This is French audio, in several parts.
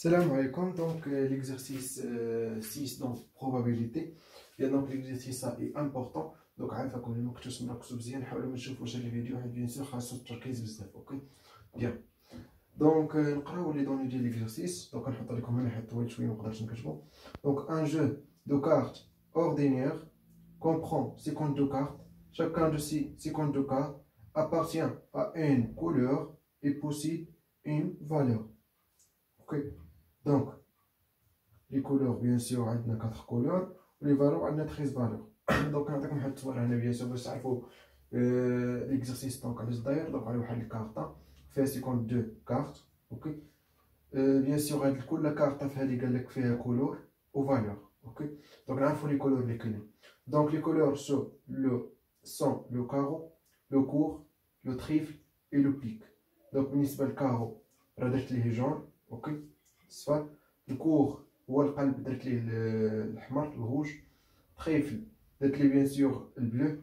Salam alaikum, donc l'exercice 6, donc probabilité. Bien donc l'exercice est important, donc عارفكم اللي ما كنتوش مركزوا مزيان حاولوا ما تشوفوش هاد الفيديو حيت بيان سور خاصو التركيز بزاف. اوكي بيان دونك نقراو لي دوني ديال l'exercice. دونك نحط لكم هنا حيت طويل شويه ما نقدرش نكتبو. دونك un jeu de cartes ordinaire comprend 52 cartes. Chacun de ces 52 cartes appartient à une couleur et possède une valeur. Ok, donc les couleurs bien sûr عندنا 4 couleurs ولي valeurs عندنا 13 valeurs. دونك نعطيكم واحد التصوير هنا bien sûr باش تعرفوا l'exercice دونك علاش داير. دونك على واحد الكارطه فيها 52 كارت. اوكي bien sûr هاد كل كارطه في هذه قال لك فيها كولور و valeur. اوكي دونك نعرفوا لي كولور اللي كاينين. دونك لي كولور sont le carreau, le court, le trèfle et le pique. دونك بالنسبه للكارو راه درت ليه جون. اوكي صفر. الكور هو القلب درت ليه الاحمر الروج. تريفل درت ليه بيان سور البلو.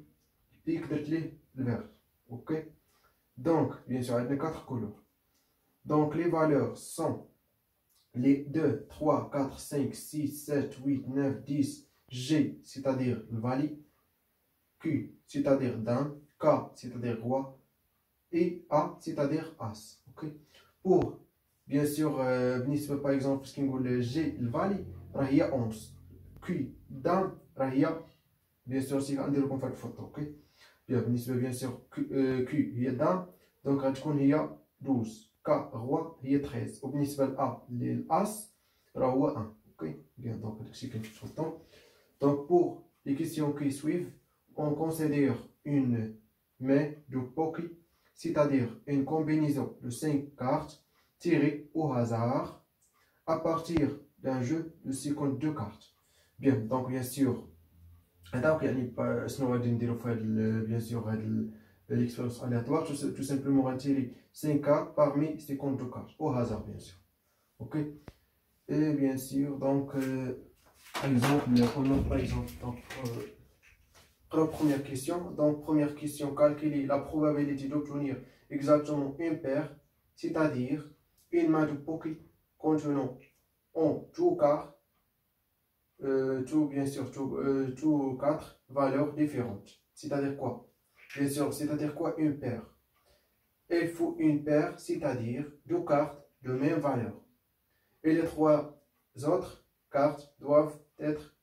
بيك درت ليه الفير. اوكي دونك بيان سور عندنا 4 كولور. دونك لي فالور سون les 2, 3, 4, 5, 6, 7, 8, 9, 10. G, c'est-à-dire le valet. Q, c'est-à-dire dame. K, c'est-à-dire roi. Et A, c'est-à-dire as. Ok. Pour, bien sûr, par exemple, ce qu'on dit G, le valet, il y a 11. Q, dame, il y a, bien sûr, si on dit le confort de photo. Ok. Bien sûr, Q, il y a dame, donc il y a 12. K, roi, il y a 13. Au بالنسبة A, l'as, roi 1. Ok. Bien, donc, c'est quelque chose. Donc, pour les questions qui suivent, on considère une main de poker, c'est-à-dire une combinaison de 5 cartes tirées au hasard à partir d'un jeu de 52 cartes. Bien, donc bien sûr, bien sûr, l'expérience aléatoire, tout simplement retirer 5 cartes parmi 52 cartes, au hasard bien sûr. Ok. Et bien sûr, donc, exemple, on a par exemple, donc, première question. Donc, première question, calculer la probabilité d'obtenir exactement une paire, c'est-à-dire une main de poker contenant en tout cas, bien sûr, tout 4 valeurs différentes. C'est-à-dire quoi? Bien sûr, c'est-à-dire quoi une paire? Il faut une paire, c'est-à-dire 2 cartes de même valeur. Et les 3 autres cartes doivent être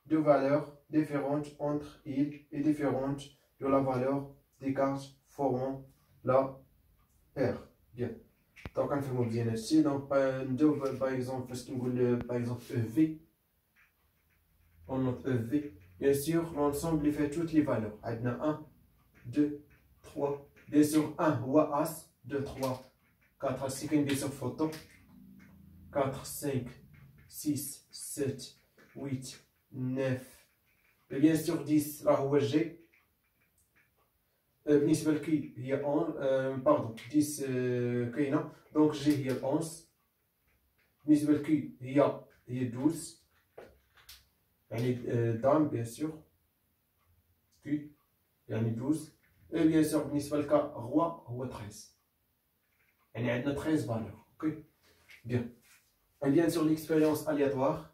de valeurs différentes entre elles et différentes de la valeur des cartes formant la paire. Bien. Donc, on fait bien ici. Donc, par exemple, parce qu'on par exemple EV, on note EV. Bien sûr, l'ensemble il fait toutes les valeurs. Il y a 1, 2, 3. Bien sûr, 1 ou As, 2, 3, 4. C'est une bien sûr photo. 4, 5, 6, 7, 8, 9. Et bien sûr 10 là هو G. بالنسبة لكي هي 11 pardon 10 كاينة دونك G هي 11. بالنسبة لكي هي 12 يعني دام bien sûr كي يعني 12. et bien sûr بالنسبة لك roi هو 13 يعني عندنا 13 valeurs. ok bien. Et bien sûr l'expérience aléatoire.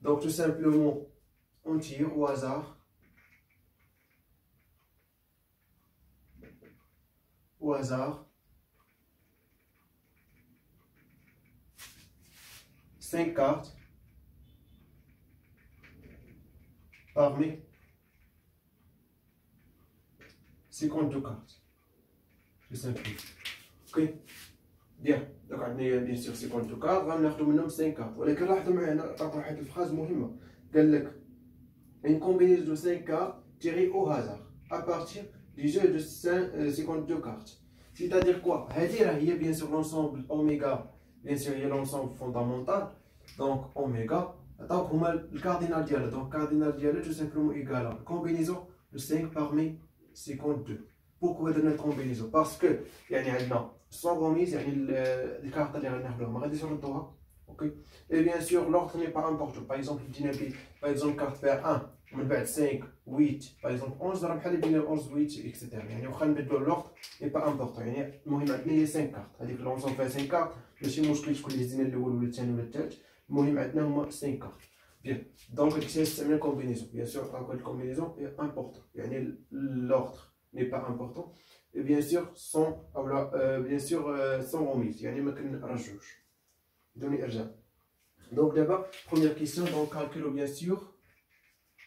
Donc tout simplement, on tire au hasard. Au hasard. 5 cartes. Parmi 52 cartes. Tout simplement. Ok. Bien. Donc bien sûr 52 cartes. غناخدو منهم 5 cartes. ولكن لاحظوا معايا هنا عطاك واحد الفراز مهمة. قال لك une combinaison de 5 cartes tirées au hasard à partir du jeu de 52 cartes. C'est-à-dire quoi? هذه راه هي bien sûr l'ensemble oméga. Bien sûr il y a l'ensemble fondamental. Donc oméga. Donc هما الكاردينال ديالها. Donc cardinal ديالها tout simplement égal à combinaison de 5 parmi 52. Pourquoi درنا combinaison? Parce que يعني عندنا sans remise يعني الكارت اللي غناخدوها ما غاديش نردوها. Ok. Et bien sûr, l'ordre n'est pas important. Par exemple, par exemple, carte paire 1, من بعد 5, 8, par exemple 11, راه بحال بين 11 8 etc. يعني واخا نبدلو l'ordre n'est pas important. يعني المهم عندنا هي 5 كارت. هذيك l'ensemble فيها 5 كارت. ماشي مشكل تكون هزينا الاول ولا الثاني ولا الثالث. المهم عندنا هما 5 كارت. بيان دونك هادشي نستعمل كومبينيزون. بيان سور هاد الكومبينيزون هي امبورطون، يعني لوردر ني با امبورطون et bien sûr sans bien sûr sans remise يعني ما كنرجعوش بدون ارجاع. دونك دابا première question donc calculo bien sûr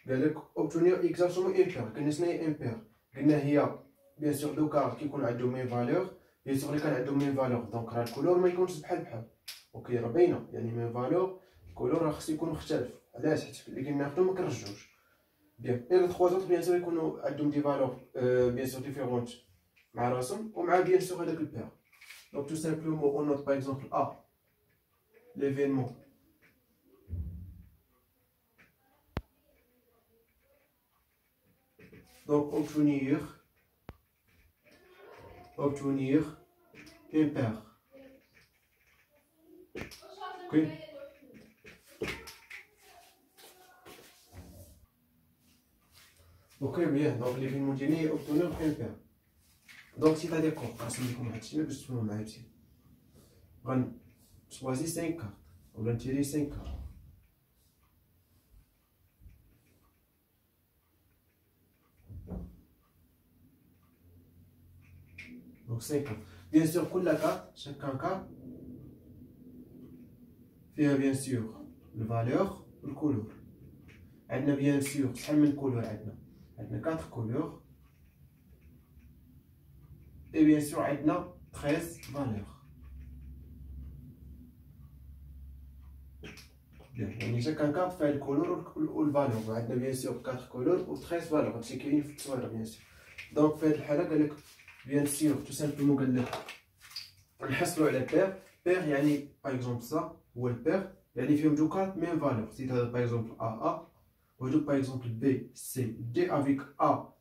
قال لك obtenir exactement une paire. قلنا شنو هي une paire؟ قلنا هي bien sûr دو كارت كيكون عندهم ميم فالور. bien sûr اللي كان عندهم ميم فالور دونك راه الكولور ما يكونش بحال اوكي راه باينه يعني ميم فالور الكولور راه خصو يكون مختلف. علاش؟ حيت اللي كناخدو ما كنرجعوش. بيان اي لو 3 زوط bien sûr يكونوا عندهم دي فالور bien sûr ديفيرونت مع راسهم ومع bien sûr هذاك البير. donc tout simplement on note par exemple A l'événement donc obtenir une paire. ok ok bien donc l'événement ديالي هي obtenir une paire. donc c'est-à-dire quoi غنرسم لكم هادشي باش تفهموا معايا مزيان. غنشوازي 5 كارت ولا نتيري 5 كارت. donc 5 كارت. bien sûr كل كارت chacun carte فيها bien sûr الفالور والكولور. عندنا bien sûr شحال من كولور؟ عندنا 4 كولور et bien sûr عندنا 13 valeurs. يعني chacun carte فيها الكولور والفالور وعندنا bien sûr 4 كولور و 13 valeurs. هادشي كاين في التصويره bien sûr. donc في هاد الحاله قال لك bien sûr tout simplement قال لك نحصلوا على بير. بير يعني par exemple ça هو البير يعني فيهم دو كارت ميم فالور. سي par exemple AA وهادو par exemple B C D avec A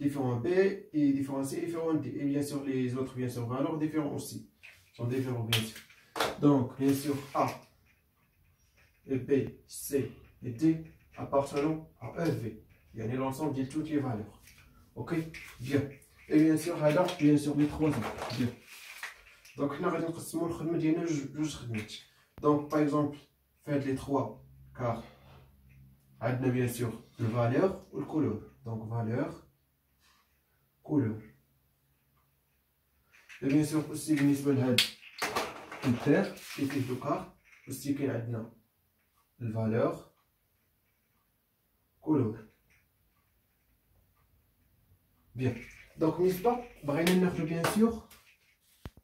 différents B et différents C et différents D et bien sûr les autres bien sûr valeurs différents aussi sont différents bien sûr. donc bien sûr A et B C et D appartenant à EV يعني l'ensemble de toutes les valeurs. ok bien et bien sûr هذا bien sûr les 3 bien. donc حنا غادي نقسموا الخدمه ديالنا جوج خدمات. donc par exemple في هاد لي 3 كارت عندنا bien sûr الفالور والكولور. donc valeur couleur et bien sûr aussi بالنسبه لهاد البير اللي فيه دو كارت aussi كاين عندنا الفالور كولور. bien donc بالنسبه بغينا ناخدو bien sûr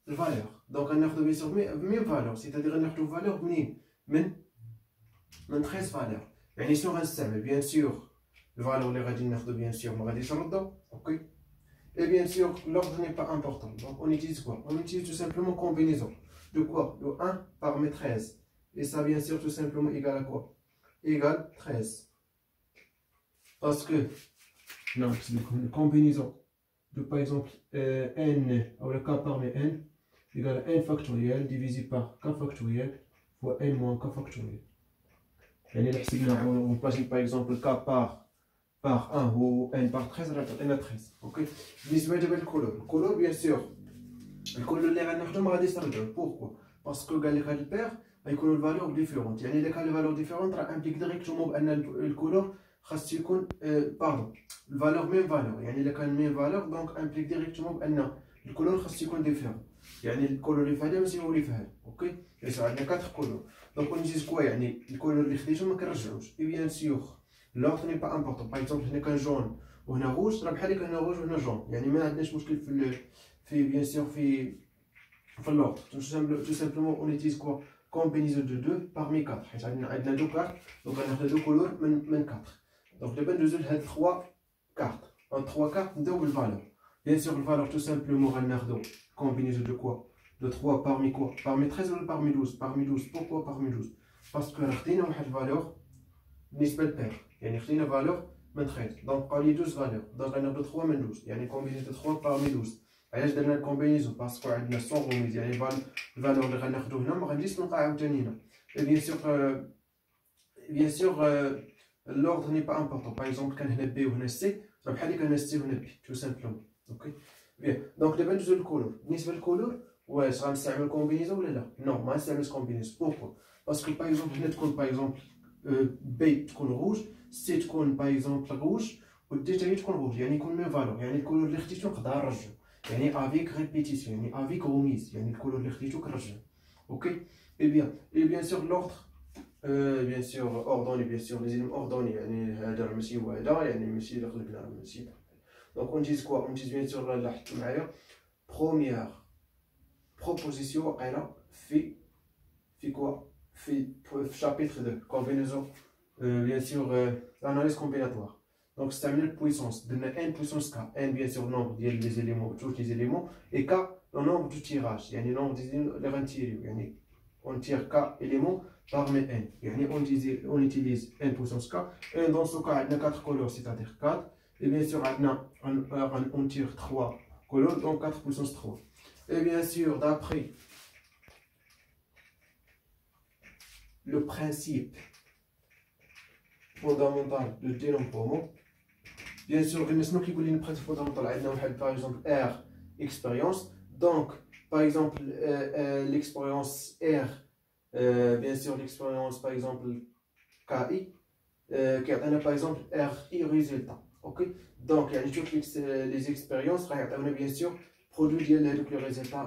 الفالور. donc غناخدو bien sûr ميم فالور c'est-à-dire غناخدو فالور منين؟ من 13 فالور. يعني شنو غنستعمل؟ bien sûr الفالور اللي غادي ناخدو bien sûr ما غاديش نردو. اوكي et bien sûr l'ordre n'est pas important. donc on utilise quoi? on utilise tout simplement combinaison de quoi? de 1 parmi 13 et ça bien sûr tout simplement égale à quoi? égale 13 parce que non c'est une combinaison de par exemple n ou le k parmi n égale à n factoriel divisé par k factoriel fois n moins k factoriel. يعني إلا حسبنا on passe par exemple k par 1 ou n par 13 راه تعطينا 13. اوكي بالنسبه دابا للكولور. الكولور بيان سور الكولور اللي غناخدو ما غاديش نرجعو. بوركوا؟ باسكو قال لك هاد البير غيكونوا الفالور ديفيرونت. يعني الا كان الفالور ديفيرونت راه امبليك ديريكتومون بان الكولور خاص يكون باردون الفالور ميم فالور. يعني الا كان ميم فالور دونك امبليك ديريكتومون بان الكولور خاص يكون ديفيرون. يعني الكولور اللي في هذا ماشي هو اللي في هذا. اوكي يسوع عندنا 4 كولور. دونك ونجيز كوا يعني الكولور اللي خديتو ما كنرجعوش. اي بيان سور l'ordre n'est pas important. par exemple هنا كان جون وهنا روج راه بحال اللي كان روج وهنا جون. يعني ما عندناش مشكل في بيان سور في l'ordre. tout simplement on utilise quoi? combinaison de 2 parmi 4 حيت عندنا دو كارت دونك غناخدو دو كولور من 4. دونك دابا ندوزو لهاد 3 كارت. en 3 كارت نبداو بالفالور. bien sûr الفالور tout simplement غناخدو combinaison de quoi? de 3 parmi quoi? parmi 13 ou parmi 12? parmi 12. pourquoi parmi 12? parce que راه خدينا واحد الفالور بالنسبه للبير. يعني خدينا فالور من 13 دونك بقاو لي 12 فالور. دونك غناخدو 3 من 12 يعني كومبينيزون 3 parmi 12. علاش درنا الكومبينيزون؟ باسكو عندنا سون روميز يعني الفالور اللي غناخدو هنا ما غاديش نلقى عاوتاني هنا. bien sûr l'ordre n'est pas important. par exemple كان هنا بي وهنا سي راه بحال اللي كان هنا سي وهنا بي tout simplement. اوكي bien دونك دابا ندوزو للكولور. بالنسبه للكولور واش غنستعمل كومبينيزون ولا لا؟ نو ما نستعملش كومبينيزون. بوركو؟ باسكو باغ اكزومبل هنا تكون باغ اكزومبل بي تكون روج، سي تكون باغ اكزومبل روج، و دي تاني تكون روج، يعني يكون ميم فالور، يعني الكولور اللي خديتو نقدر نرجعو، يعني افيك ريبيتيسيون، يعني افيك روميز، يعني الكولور اللي خديتو كنرجعو. اوكي. اي بيان سور لوردر بيان سور اوردوني، بيان سور لازم اوردوني، يعني هذا راه ماشي هو هذا، يعني ماشي اللي قلبنا راه ماشي. دونك اون ديز كوا، اون ديز بيان سور لاحظتو معايا بروميير بروبوزيسيون وقيله في كوا في شابيتر 2 كومبينيزون بيان سور لاناليز كومبيناتوار. دونك استعملنا البويسونس، درنا ان بويسونس كا، ان بيان سور نومبر ديال لي زيليمون، جوج لي زيليمون، اي كا لو نومبر دو تيراج، يعني نومبر دي لي غنتيريو، يعني on tire k éléments parmi n. يعني on utilise n puissance k. Et dans ce cas, on a 4 couleurs, c'est-à-dire 4. Et bien sûr, on tire 3 couleurs, donc 4 puissance 3. Et bien sûr, d'après le principe fondamental de dénombrement, bien sûr, le principe fondamental, par exemple, R, expérience. Donc, par exemple, l'expérience R, bien sûr, l'expérience, par exemple, KI, qui a par exemple RI résultat. Ok. Donc, il y a toutes les expériences, on a bien sûr produit les résultats,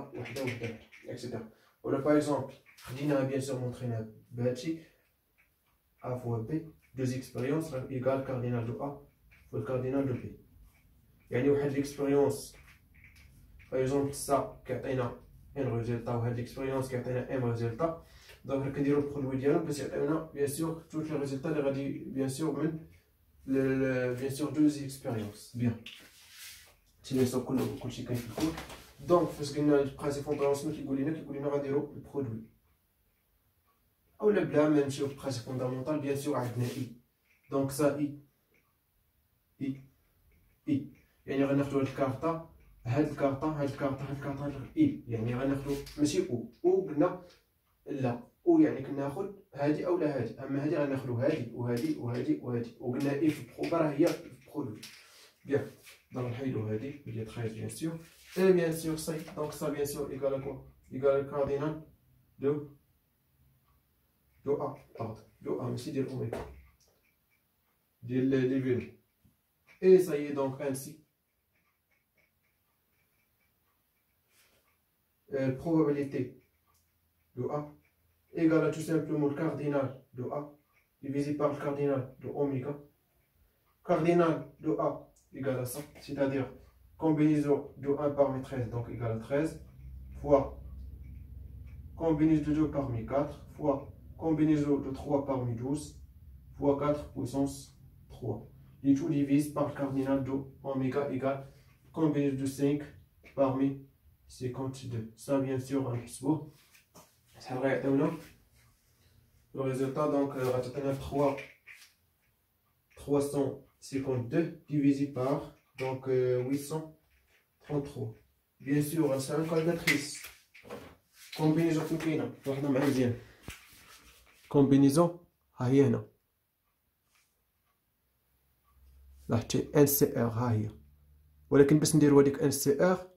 etc. Ou là, par exemple, on a bien sûr montré A fois B, deux expériences égale cardinal de A fois le cardinal de B. Il y a l'expérience, par exemple, ça qui a un résultat, ou l'expérience qui a un résultat. Donc, on va le produit dialogue, parce qu'on a bien sûr tous les résultats, bien sûr, bien sûr, deux expériences. Bien. C'est bien sûr que nous avons fait le cours. Donc, parce qu'on a le principe fondamental qui dit qu'on va dire le produit. Ou le blanc, même sur le principe fondamental, bien sûr, avec I. Donc, ça, I. يعني غناخدو هاد الكارطة، هاد الكارطة إي، يعني غناخدو ماشي أو قلنا لا، أو يعني كناخد هادي أولا هادي، أما هادي غناخدو هادي وهادي، وقلنا إي في البروبا راه هي في البرودوي. بيان، دونك نحيدو هادي اللي هي 13 بيان سور، إي بيان سور سي، دونك سا بيان سور إيكال كوا؟ إيكال الكاردينال دو أ، دو أ ماشي ديال أوميغا، ديال لي فيرو. Et ça y est, donc ainsi, probabilité de A égale à tout simplement le cardinal de A divisé par le cardinal de oméga. Cardinal de A égale à ça, c'est-à-dire combinaison de 1 parmi 13, donc égale à 13, fois combinaison de 2 parmi 4, fois combinaison de 3 parmi 12, fois 4 puissance 3. Et tout divise par le cardinal de oméga égale combinaison de 5 parmi 52. Ça, bien sûr, on ça va être le résultat. Donc, on a 352 divisé par donc 833. Bien sûr, c'est une calculatrice. Combinaison كاينه واحده مع مزيان. كومبينيزون ها هي هنا. لاحظتي ان سي ار ها هي، ولكن باش نديرو هذيك ان سي ار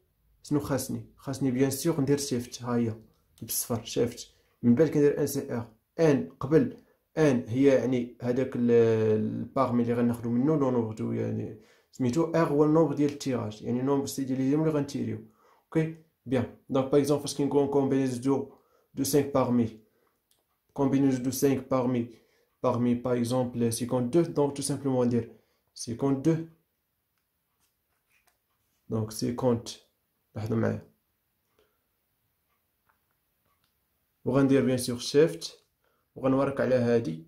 شنو خاصني بيان سور ندير شيفت، ها هي بالصفر شيفت، من بعد كندير ان سي ار. ان قبل ان هي يعني هذاك البارمي اللي غناخدو منه لو نومبر، يعني سميتو ار هو النومبر ديال التيراج، يعني النومبر ديال لي زيمون اللي غنتيريو. اوكي بيان. دونك باغ اكزومبل فاش كنقول كومبينيزون دو 5 parmi combinaison de 5 parmi par exemple 52, donc tout simplement dire 52, donc 50 لحظة معايا، وغندير بيان سور شيفت وغنورك على هادي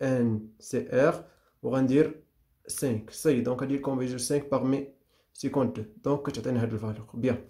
ان سي ار وغندير 5 سي، دونك هادي كومبينيزون 5 parmi 52، دونك كتعطينا هاد الفالور. بيان.